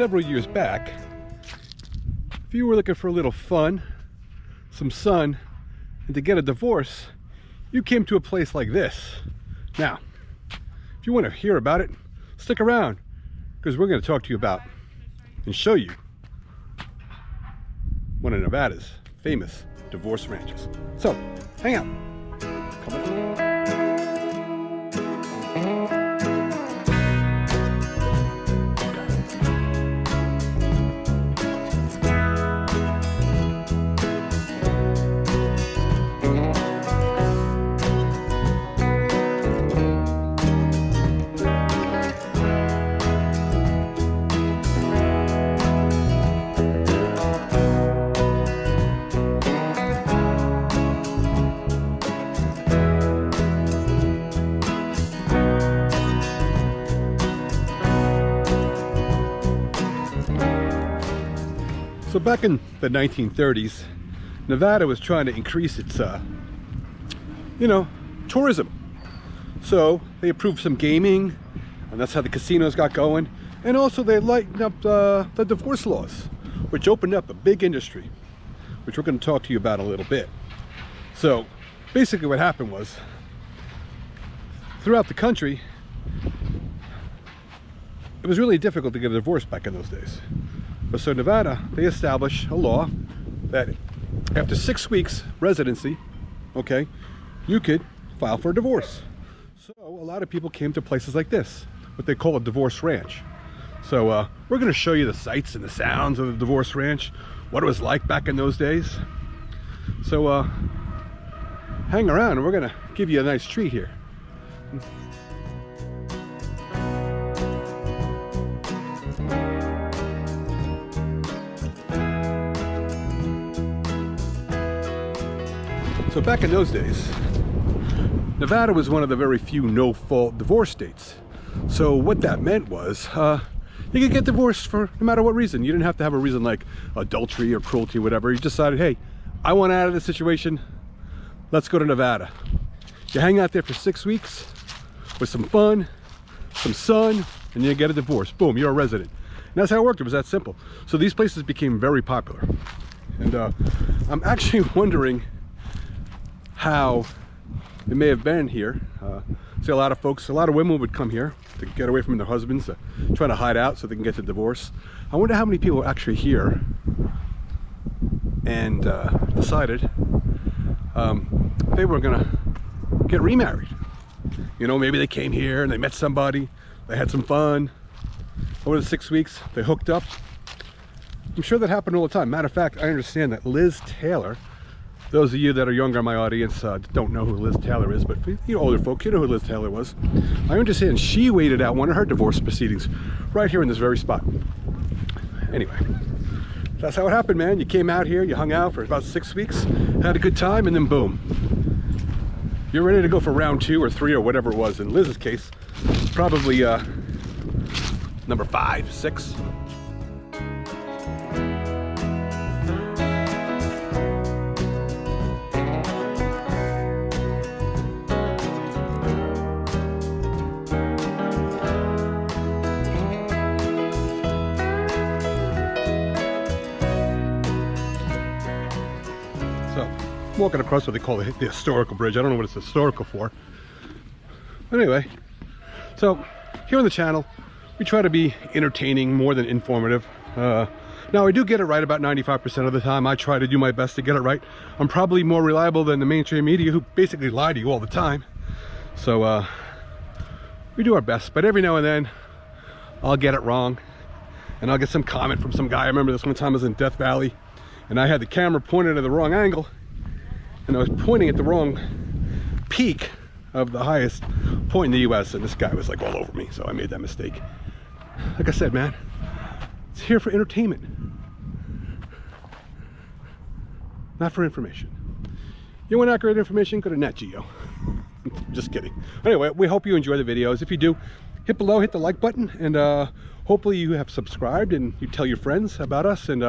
several years back, if you were looking for a little fun, some sun, and to get a divorce, you came to a place like this. Now, if you want to hear about it, stick around, because we're going to talk to you about and show you one of Nevada's famous divorce ranches. So, hang out. Come on. So back in the 1930s, Nevada was trying to increase its, tourism. So they approved some gaming, and that's how the casinos got going. And also they lightened up the divorce laws, which opened up a big industry, which we're going to talk to you about a little bit. So basically what happened was, throughout the country, it was really difficult to get a divorce back in those days. But so Nevada, they established a law that after 6 weeks residency, okay, you could file for a divorce. So a lot of people came to places like this, what they call a divorce ranch. So we're going to show you the sights and the sounds of the divorce ranch, what it was like back in those days. So hang around and we're going to give you a nice treat here. So back in those days, Nevada was one of the very few no-fault divorce states. So what that meant was, you could get divorced for no matter what reason. You didn't have to have a reason like adultery or cruelty or whatever. You decided, hey, I want out of this situation. Let's go to Nevada. You hang out there for 6 weeks with some fun, some sun, and you get a divorce. Boom, you're a resident. And that's how it worked. It was that simple. So these places became very popular. And I'm actually wondering how it may have been here. See, a lot of women would come here to get away from their husbands, trying to hide out so they can get the divorce. I wonder how many people were actually here and decided they were gonna get remarried. You know, maybe they came here and they met somebody, they had some fun. Over the 6 weeks, they hooked up. I'm sure that happened all the time. Matter of fact, I understand that Liz Taylor, those of you that are younger in my audience don't know who Liz Taylor is, but you older folks, you know who Liz Taylor was. I understand she waited out one of her divorce proceedings right here in this very spot. Anyway, that's how it happened, man. You came out here, you hung out for about 6 weeks, had a good time, and then boom. You're ready to go for round 2 or 3 or whatever it was. In Liz's case, it's probably number 5, 6. Walking across what they call the historical bridge. I don't know what it's historical for. But anyway, so here on the channel, we try to be entertaining more than informative. Now, I do get it right about 95% of the time. I try to do my best to get it right. I'm probably more reliable than the mainstream media, who basically lie to you all the time. So we do our best, but every now and then I'll get it wrong and I'll get some comment from some guy. I remember this one time I was in Death Valley and I had the camera pointed at the wrong angle, and I was pointing at the wrong peak of the highest point in the US, and this guy was like all over me, so I made that mistake. Like I said, man, it's here for entertainment, not for information. You want accurate information? Go to Nat Geo. Just kidding. Anyway, we hope you enjoy the videos. If you do, hit below, hit the like button, and hopefully you have subscribed and you tell your friends about us, and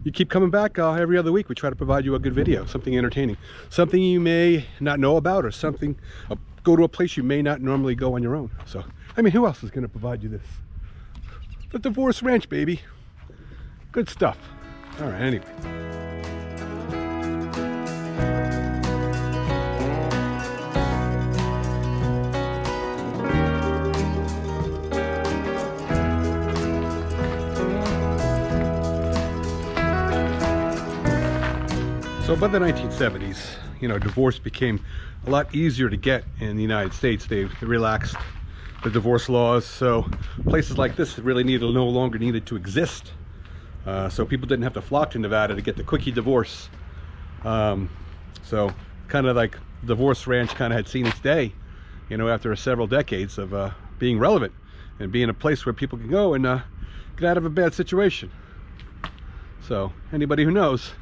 you keep coming back every other week. We try to provide you a good video, something entertaining, something you may not know about, or something, go to a place you may not normally go on your own. So, I mean, who else is going to provide you this? The Divorce Ranch, baby. Good stuff. All right, anyway. So by the 1970s, you know, divorce became a lot easier to get in the United States. They relaxed the divorce laws, so places like this really no longer needed to exist. So people didn't have to flock to Nevada to get the quickie divorce. So kind of like Divorce Ranch kind of had seen its day, you know, after several decades of being relevant and being a place where people can go and get out of a bad situation. So anybody who knows,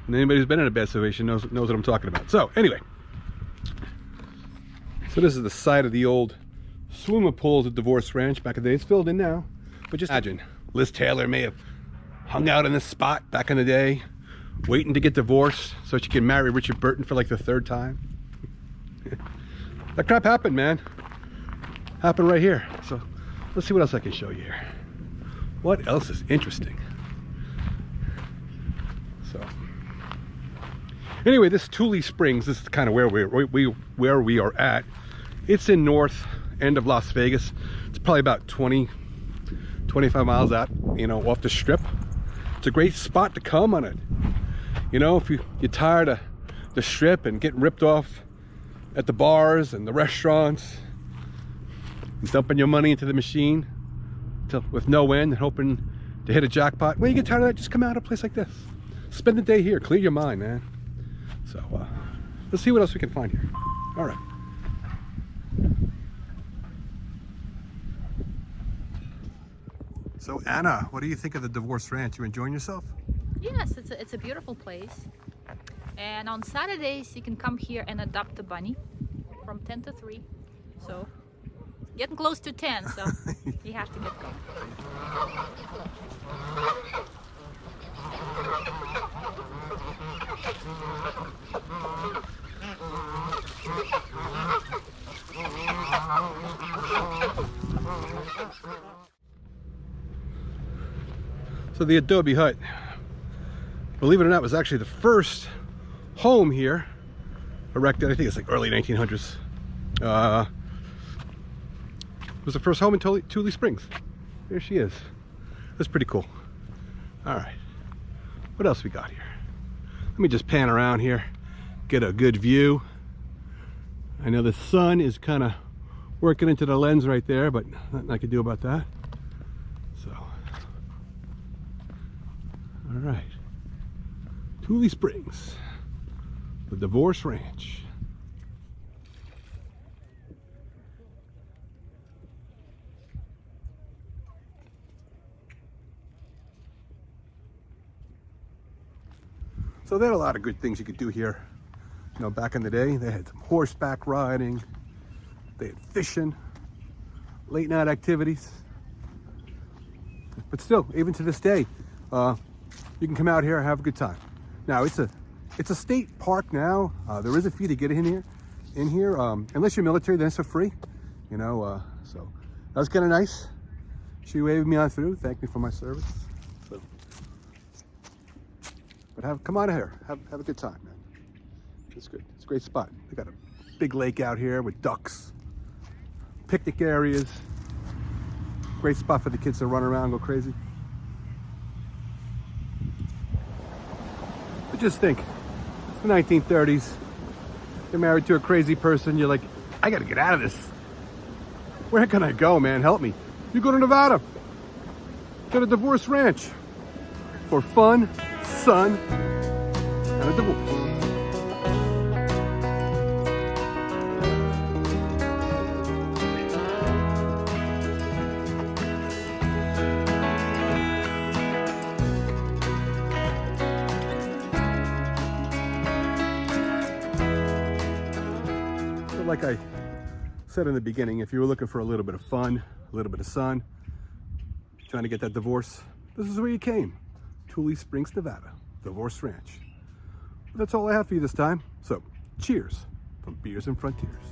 and anybody who's been in a bad situation knows what I'm talking about. So anyway, so this is the side of the old swimming pools at Divorce Ranch back in the day. It's filled in now, but just imagine Liz Taylor may have hung out in this spot back in the day, waiting to get divorced so she can marry Richard Burton for like the 3rd time. That crap happened, man. Happened right here. So let's see what else I can show you here. What else is interesting? So anyway, this Tule Springs, this is kind of where we are at. It's in north end of Las Vegas. It's probably about 25 miles out, you know, off the strip. It's a great spot to come on it. You know, if you're tired of the strip and getting ripped off at the bars and the restaurants, and dumping your money into the machine with no end and hoping to hit a jackpot. When you get tired of that, just come out to a place like this. Spend the day here, clear your mind, man. So let's see what else we can find here. All right. So Anna, what do you think of the Divorce Ranch? You enjoying yourself? Yes, it's a beautiful place. And on Saturdays you can come here and adopt a bunny from 10 to 3. So getting close to 10, so you have to get going. So the adobe hut, believe it or not, was actually the first home here erected. I think it's like early 1900s. It was the first home in Tule Springs. There she is. That's pretty cool. All right, what else we got here? Let me just pan around here, get a good view. I know the sun is kind of working into the lens right there, but nothing I can do about that. So, all right, Tule Springs, the Divorce Ranch. So there are a lot of good things you could do here. You know, back in the day, they had some horseback riding, they had fishing, late night activities. But still, even to this day, you can come out here and have a good time. Now, it's a state park now. There is a fee to get in here. Unless you're military, then it's for free. You know, so that was kind of nice. She waved me on through, thanked me for my service. So, but come on here, have a good time, man. It's good. It's a great spot. They got a big lake out here with ducks, picnic areas. Great spot for the kids to run around, go crazy. But just think, it's the 1930s. You're married to a crazy person. You're like, I gotta get out of this. Where can I go, man? Help me. You go to Nevada. Get a Divorce Ranch for fun, sun, and a divorce. Like I said in the beginning, if you were looking for a little bit of fun, a little bit of sun, trying to get that divorce, this is where you came. Tule Springs, Nevada, Divorce Ranch. But that's all I have for you this time. So, cheers from Beers and Frontiers.